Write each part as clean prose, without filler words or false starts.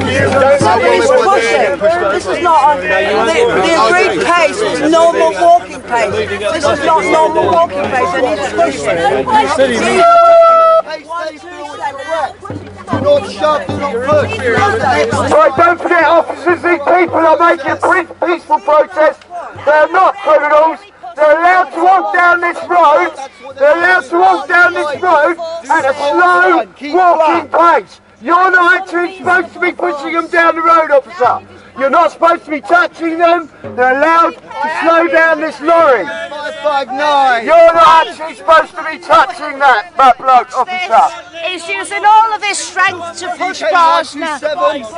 He's pushing. This is not on. The agreed pace was normal walking pace. This is not normal walking pace, and he's pushing. Do not shove, do not push. Right, don't forget, officers, these people are making a peaceful protest. They're not criminals. They're allowed to walk down this road. They're allowed to walk down this road at a slow walking pace. You're not actually supposed to be pushing them down the road, officer. You're not supposed to be touching them. They're allowed to slow down this lorry. 559. You're not actually supposed to be touching that bloke, officer. He's using all of his strength to push bars now. Please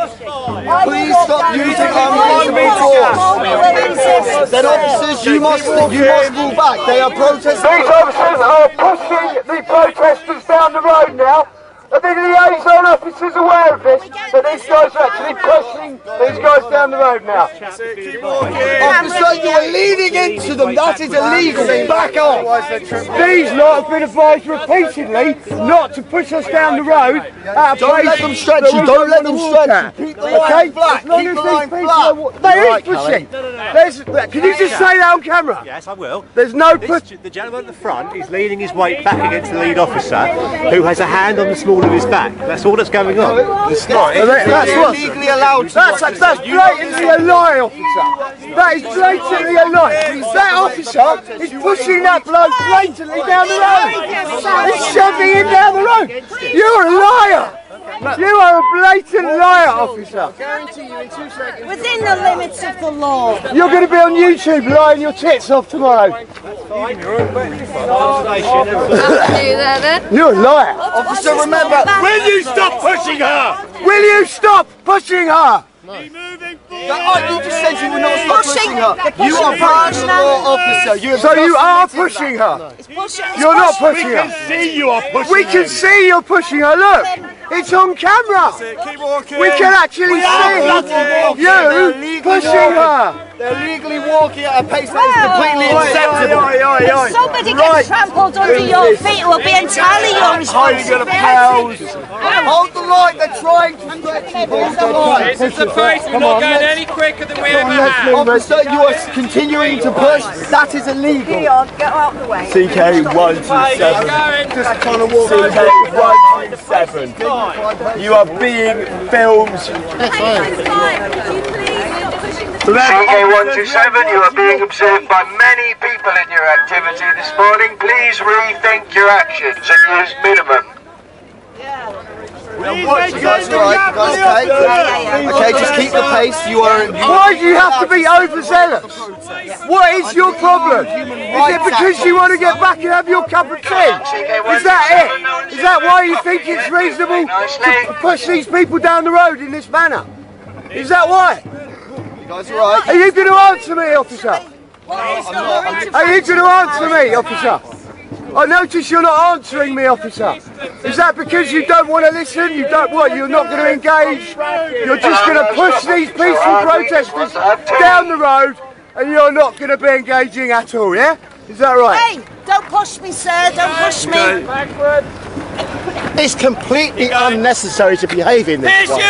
stop using unreasonable force. Then officers, you must fall back. They are protesting. These officers are pushing the protesters down the road now. Are the liaison officers aware of this? That these guys are actually pushing these guys down the road now. Officer, you are leaning into them. That is illegal. Back off. These lot have been advised repeatedly not to push us down the road. Don't let them stretch you. Don't let them stretch you. Keep the line flat. Keep the line flat. They are pushing. Can you just say that on camera? Yes, I will. There's no push. The gentleman at the front is leaning his weight back against the lead officer, who has a hand on the small of his back. That's all that's going on. It's not. That's legally allowed. That's blatantly a lie, officer. That is blatantly a lie. That officer is pushing that bloke blatantly down the road. He's shoving him down the road. You're a liar. You are a blatant liar, officer. Within the limits of the law. You're going to be on YouTube lying your tits off tomorrow. You're a liar. Officer, remember. Will you stop pushing her? Will you stop pushing her? You just said you were not stop pushing her. You are breaking the law, officer. So you are pushing her. You're not pushing her. We can see you are pushing her. We can see you're pushing her. Look. It's on camera. Keep walking. We can actually see you pushing her. They're legally walking at a pace that is completely acceptable. If somebody gets trampled under your feet, it will be entirely your responsibility. Hold the line. They're trying to stretch you. Hold the line. This is the pace. We're not going any quicker than we ever have. Officer, you are continuing to push. That is illegal. Leon, get out of the way. CK127. Just trying to walk. CK127. You are being filmed. CK127, you are being observed by many people in your activity this morning. Please rethink your actions at your minimum. You guys right? Okay, just keep the pace. You are. Why do you have to be overzealous? What is your problem? Is it because you want to get back and have your cup of tea? Is that it? Is that why you think it's reasonable to push these people down the road in this manner? Is that why? You guys right? Are you going to answer me, officer? Are you going to answer me, officer? I notice you're not answering me, officer. Is that because you don't want to listen? You don't what? You're not going to engage? You're just going to push these peaceful protesters down the road and you're not going to be engaging at all, yeah? Is that right? Hey, don't push me, sir. Don't push me. It's completely unnecessary to behave in this way.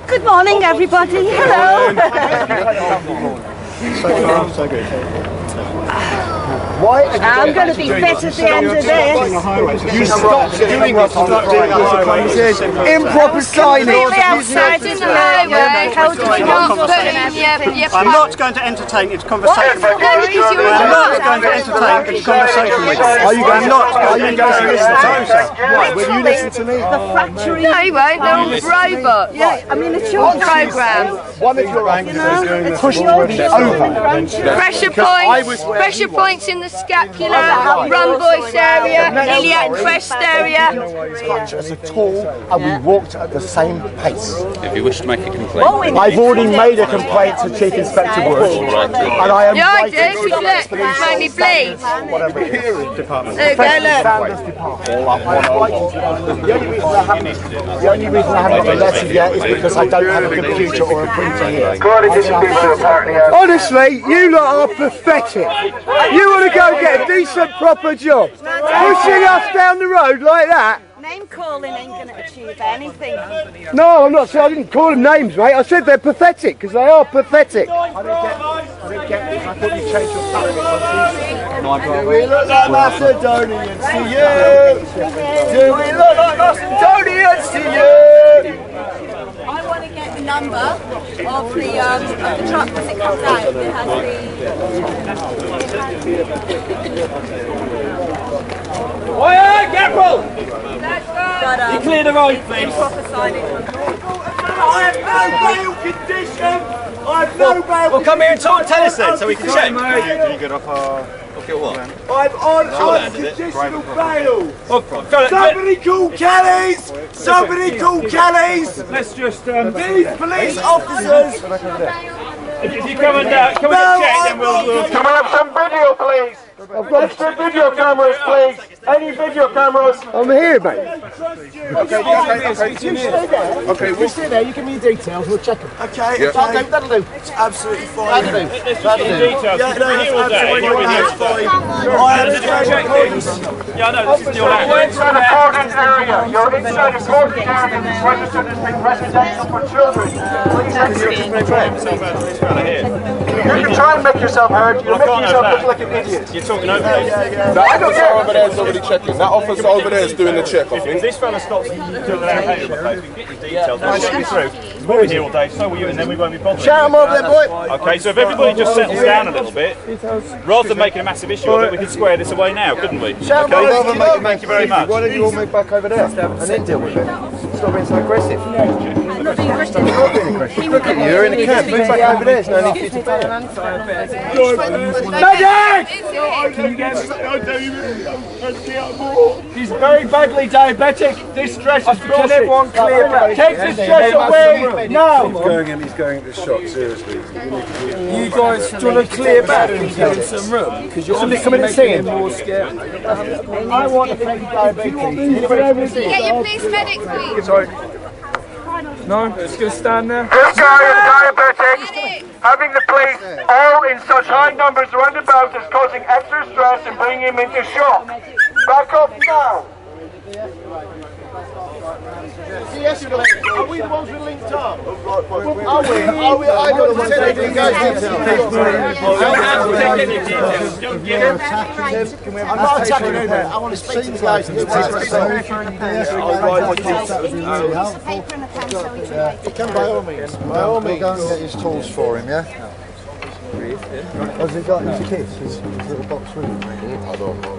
Good morning, everybody. Hello. So good. Why? I'm going to be fit at the end of this. You stop doing this. Improper signing. Completely outside in the highway. I'm not going to entertain this conversation. I'm not going to entertain this conversation with you. Are you going to listen to me? Why? Will you listen to me? The fracturing. No, he won't. They're all robots. Yeah, I mean, it's your program. One of your officers doing the push over. Pressure points in the scapula, rhomboid area, iliac crest area. Touch us at all, and we walked at the same pace. If you wish to make a complaint. I've already made a complaint to Chief Inspector Wood, and I am Yeah, I did. Look, it made me bleed. whatever it is. Department. There you go, look. The only reason I haven't got the letter yet is because I don't have a computer or a printer here. Honestly, you lot are pathetic. You want to go get a decent, proper job. Pushing us down the road like that? name calling ain't going to achieve anything. No, I'm not saying I didn't call them names, mate. I said they're pathetic, because they are pathetic. I don't get this. I thought you changed your tactic. Do we look like Macedonians to you? Do we look like Macedonians to you? I want to get the number of the truck as it comes out. It has Careful! You clear the road, please. I have no bail condition! I have no bail. Well, come here and talk. Tell us then, so we can check. Did you get off our... Okay, what? I'm on unconditional bail! Well, Somebody call Kelly's! Somebody call Kelly's! let's just... These police officers! If you come and get checked, then we'll... Can we have some video, please? I've got extra video cameras, please. Any video cameras? I'm here, mate. Okay, we'll stay there. You give me your details. We'll check them. Okay, That'll do. It's absolutely fine. That'll do. Details. Yeah, no, it's absolutely fine. Yeah, I know, this is your land. You're inside a important area. You're inside a important area that's registered as being residential for children. Please you can try and make yourself heard. You're making yourself look like an idiot. You're talking over me. That officer over there is already checking. That officer over there is doing the check, I think. If this fella stops doing an application, we can get your details. We'll get you through. We'll be here all day, so will you, and then we won't be bothered. Shout him over there, boy. Okay, so if everybody just settles down a little bit, rather than making a massive issue of it, we could square this away now, couldn't we? Shout him over there. Thank you very much. Why don't you all move back over there and then deal with it? Stop being so aggressive. I'm not being aggressive. Look at you, you're in a cab. Move back over there. There's no need for you to be He's very badly diabetic. This stress is can everyone clear back? Take the stress away now. He's going to shot, seriously. You guys, do you want to clear back and give him some room? Because you're only coming and seeing more scared. I want to take diabetes. Get your police medics, please. Sorry. No, just going to stand there. This guy is diabetic. Having the police all in such high numbers around about is causing extra stress and bringing him into shock. Back up now. Are we the ones who linked up? Are we? I don't want to take any guys' details. I'm not attacking him. I want to speak to the guys' details. By all means. By all means. Go and get his tools for him, yeah? Has he got his kits, his little box with him? I don't know.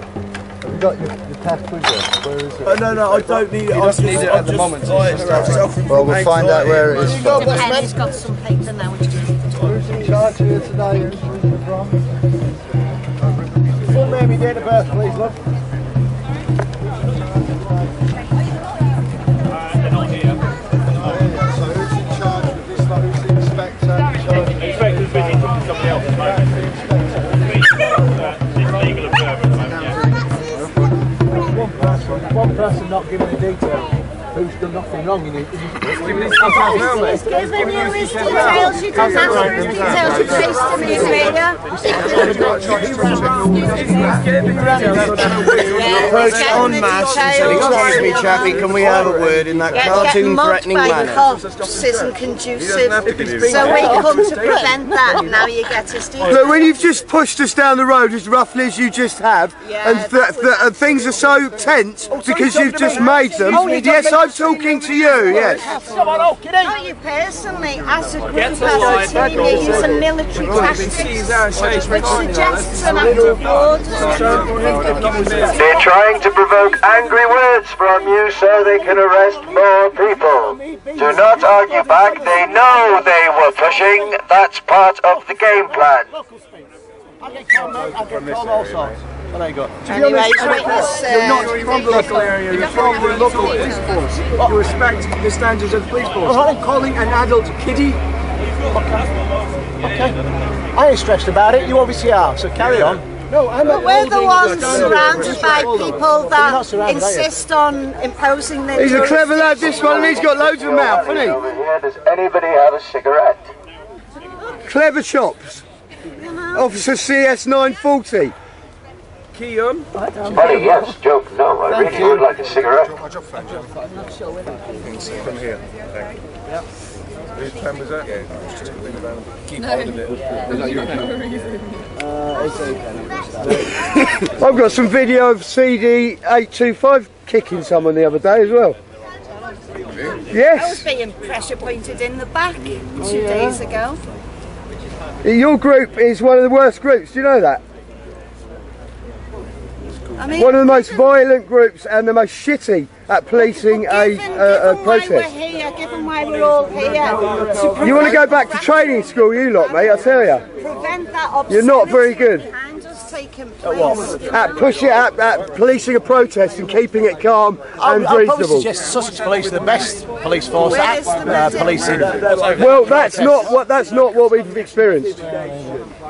Have you got your pack with you? Where is it? No, I don't need it. I just need it at the moment. Well, we'll find out where it is. He's got some paper now. Who's in charge here today? Who's from? Full name and date of birth, please, love. So who's in charge of this? Who's the inspector? Inspector's busy talking to somebody else at the moment. Legal observer at the moment, yeah. One person not giving the details. Who's done nothing wrong in it? He's giving you his details. You can ask for his details. You place them in his area. Excuse me, chappie, can we have a word in that cartoon threatening manner? Cops isn't conducive. So we come to prevent that. Now you get his details. Look, when you've just pushed us down the road as roughly as you just have, and things are so tense because you've just made them, yes, I'm talking to you, yes. Not you personally, as a group, as a team, you use a military tactics, which suggests an act of order. They're trying to provoke angry words from you so they can arrest more people. Do not argue back, they know they were pushing, that's part of the game plan. I get told all sorts. Well, there you go. Anyway, witness, You're not from the local area, you're from the local police force. You respect the standards of the police force. Calling an adult kiddie? Okay. I ain't stressed about it, you obviously are, so carry on. No, but we're the ones surrounded by people that insist on imposing their... He's a clever lad, this one, and he's got loads of mouth, hasn't he? Over here, does anybody have a cigarette? Clever chops. Officer CS 940. Keon? Funny, yes. Joke, no. I really would like a cigarette. From here. Thank you. Yep. Whose pen was that? Yeah, just tickling around. Keep holding it. I've got some video of CD825 kicking someone the other day as well. Yes. I was being pressure pointed in the back 2 days ago. Your group is one of the worst groups, do you know that? I mean, one of the most violent groups and the most shitty at policing a protest. Given why we're all here, you want to go back to training school, you lot, mate, I tell you. Prevent that you're not very good. At policing a protest and keeping it calm and reasonable. I'd probably suggest Sussex Police are the best police force at policing. Well, that's not what we've experienced.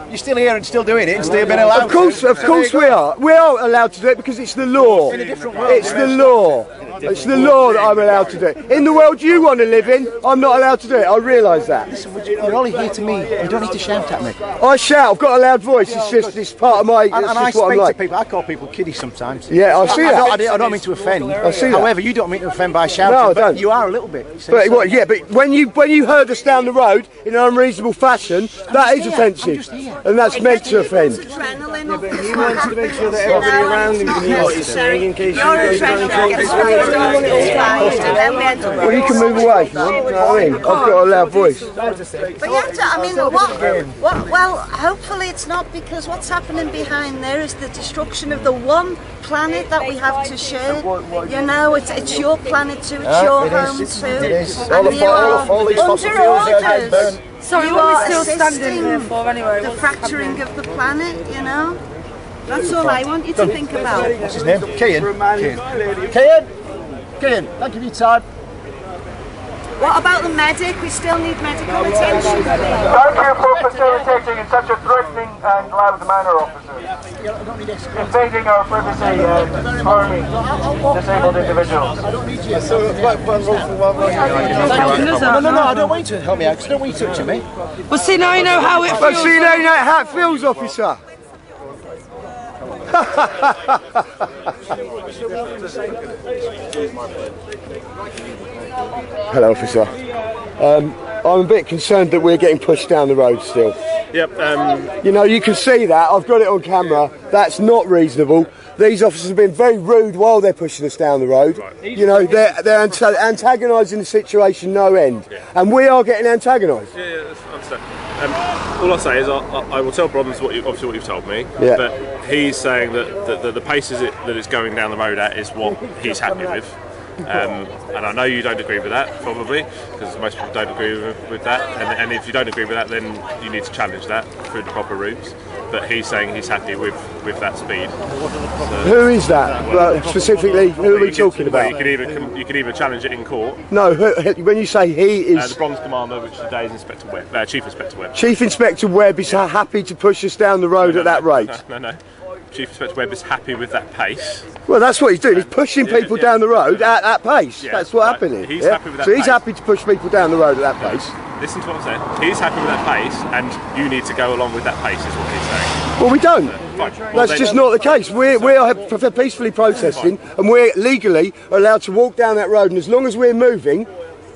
You're still here and still doing it and still being allowed. Of course we are. We are allowed to do it because it's the law. It's the law. It's the law that I'm allowed to do it. In the world you want to live in, I'm not allowed to do it. I realise that. Listen, you're only here to me. You don't need to shout at me. I shout. I've got a loud voice. It's part of my. And I speak to people. I call people kiddies sometimes. Yeah, I see that. I don't mean to offend. I see that. However, you don't mean to offend by shouting. No, I but don't. You are a little bit. But when you herd us down the road in an unreasonable fashion, that is offensive, and that's meant to offend. He wants to make sure that everybody around him can hear what he's saying in case you guys Well, you can move away if you want, you know what I mean? I've got a loud voice. But you have to, I mean, well, hopefully it's not, because what's happening behind there is the destruction of the one planet that we have to share. You know, it's your planet too, it's your home too. And you are under orders. Sorry, what are we still standing here for anyway? The fracturing of the planet, you know? That's all I want you to think about. What's his name? Kean. Kean, thank you for your time. What about the medic? We still need medical attention. Thank you for facilitating in such a threatening and loud manner, officer. Invading our privacy and harming disabled individuals. I don't need you. No, I don't want you to help me out because I don't want you touching me. Well, see, now you know how it feels. Well, see, now you know how it feels, officer. Hello, officer. I'm a bit concerned that we're getting pushed down the road still. Yep. You know, you can see that. I've got it on camera. That's not reasonable. These officers have been very rude while they're pushing us down the road. Right. You know, they're antagonising the situation no end. Yeah. And we are getting antagonised. Yeah, I understand. All I say is I will tell Bronze obviously what you've told me, yeah. But he's saying that the pace that it's going down the road at is what he's happy with. And I know you don't agree with that, probably, because most people don't agree with that. And if you don't agree with that, then you need to challenge that through the proper routes. But he's saying he's happy with that speed. So, who is that? Well, specifically, who are we talking about? You can either challenge it in court. No, when you say he is... the Bronze Commander, which today is Inspector Webb, Chief Inspector Webb. Chief Inspector Webb is happy to push us down the road at that rate? No. Chief Inspector Webb is happy with that pace. Well, that's what he's doing. He's pushing people down the road at that pace. Yeah, that's what happened. He's happy with that pace. So he's pace. happy to push people down the road at that pace. Listen to what I'm saying. He's happy with that pace, and you need to go along with that pace, is what he's saying. Well, we don't. Well, that's just not the case. We are peacefully protesting, and we're legally allowed to walk down that road, and as long as we're moving,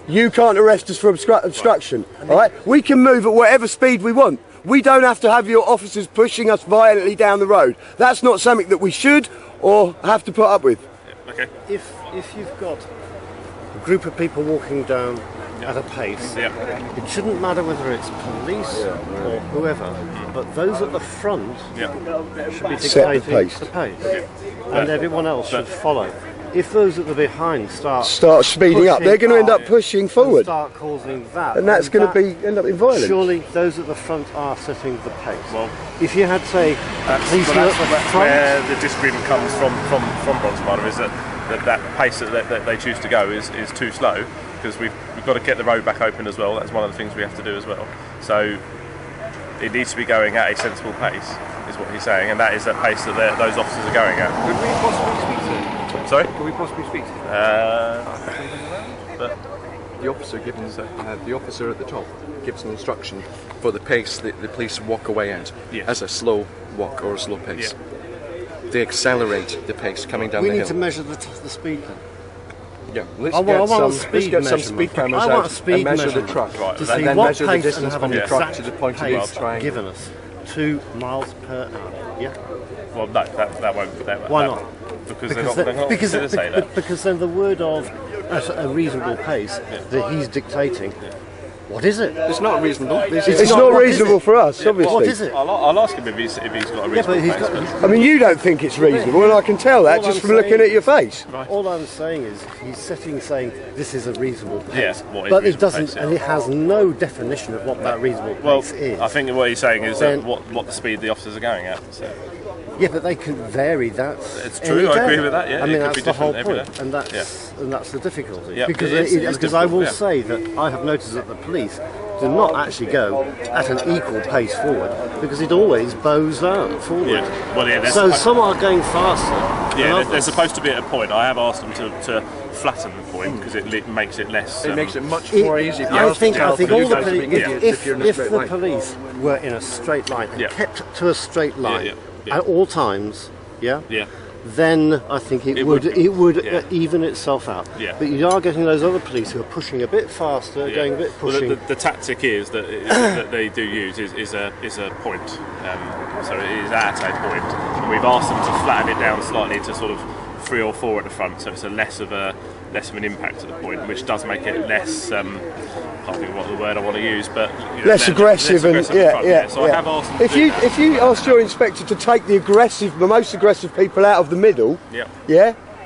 you can't arrest us for obstruction. All right? We can move at whatever speed we want. We don't have to have your officers pushing us violently down the road. That's not something that we should or have to put up with. Yeah, okay. If you've got a group of people walking down at a pace, it shouldn't matter whether it's police or whoever, but those at the front should be dictating the pace. And everyone else should follow. If those at the behind start speeding up, they're going to end up pushing forward. Start causing that, and that's going to end up in violence. Surely those at the front are setting the pace. Well, if you had, say, that's where the disagreement comes from Bronze Commander, is that pace that they choose to go is too slow, because we've got to get the road back open as well. That's one of the things we have to do as well. So it needs to be going at a sensible pace, is what he's saying, and that is the pace that those officers are going at. Could we possibly speak to him? Sorry? Can we possibly speak to him? But the officer the officer at the top gives an instruction for the pace that the police walk away at, as a slow walk or a slow pace. Yeah. they accelerate the pace coming down We the hill. need to measure the speed then. Yeah, let's I want let's get some speed cameras out and measure the truck. Right, and see then what measure the pace and distance have from an the truck exact to the point of the pace triangle. given us 2 miles per hour. Yeah. Well, no, that won't. Why not? Because they're not going to say that. Because then the word of at a reasonable pace that he's dictating. What is it? It's not reasonable. It's not reasonable for us, obviously. What is it? I'll ask him if he's got a reasonable pace. I mean, you don't think it's reasonable, and I can tell that just from looking at your face. Right. All I'm saying is he's saying this is a reasonable pace, Yeah, what is but it reasonable doesn't, pace, yeah. and it has no definition of what that reasonable pace is. I think what he's saying is Then- what the speed the officers are going at. So. Yeah, but they can vary that. It's true. I agree with that. Yeah, I mean it could that's be the whole different every point, day. and that's the difficulty. Yeah, because it is because I will difficult, say that I have noticed that the police do not actually go at an equal pace forward because it always bows out forward. Yeah. Well, yeah. So some are going faster. Yeah, than they're others. supposed to be at a point. I have asked them to flatten the point because it makes it less. It makes it much more easy. I think all the police. if the police were in a straight line and kept to a straight line at all times, then I think it would even itself out. Yeah. But you are getting those other police who are pushing a bit faster, going a bit pushing. Well, the tactic is that they do use is a point. So it is at a point, and we've asked them to flatten it down slightly to sort of 3 or 4 at the front, so it's a less of an impact at the point, which does make it less. I can't think of what the word I want to use, but less aggressive and So I have asked them to do that. If you asked your inspector to take the most aggressive people out of the middle,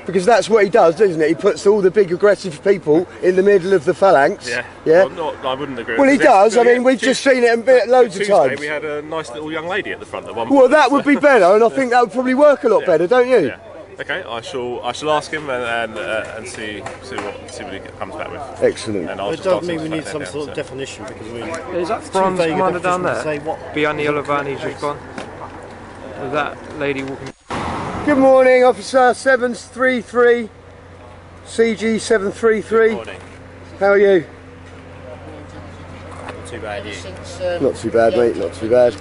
because that's what he does, doesn't it? He puts all the big aggressive people in the middle of the phalanx. Well, I wouldn't agree. Well, he does. I mean, we've just seen it loads of Tuesday, times. we had a nice little young lady at the front at one Well, point. that would be better, and I think that would probably work a lot better, don't you? Yeah. Okay, I shall ask him and see what he comes back with. Excellent. And I'll It does mean we need some sort of definition because Is that bronze commander down there? Behind the yellow van he's just gone? Was that lady walking? Good morning, Officer 733, CG 733. Good morning. How are you? Not too bad, you? Not too bad, mate, not too bad.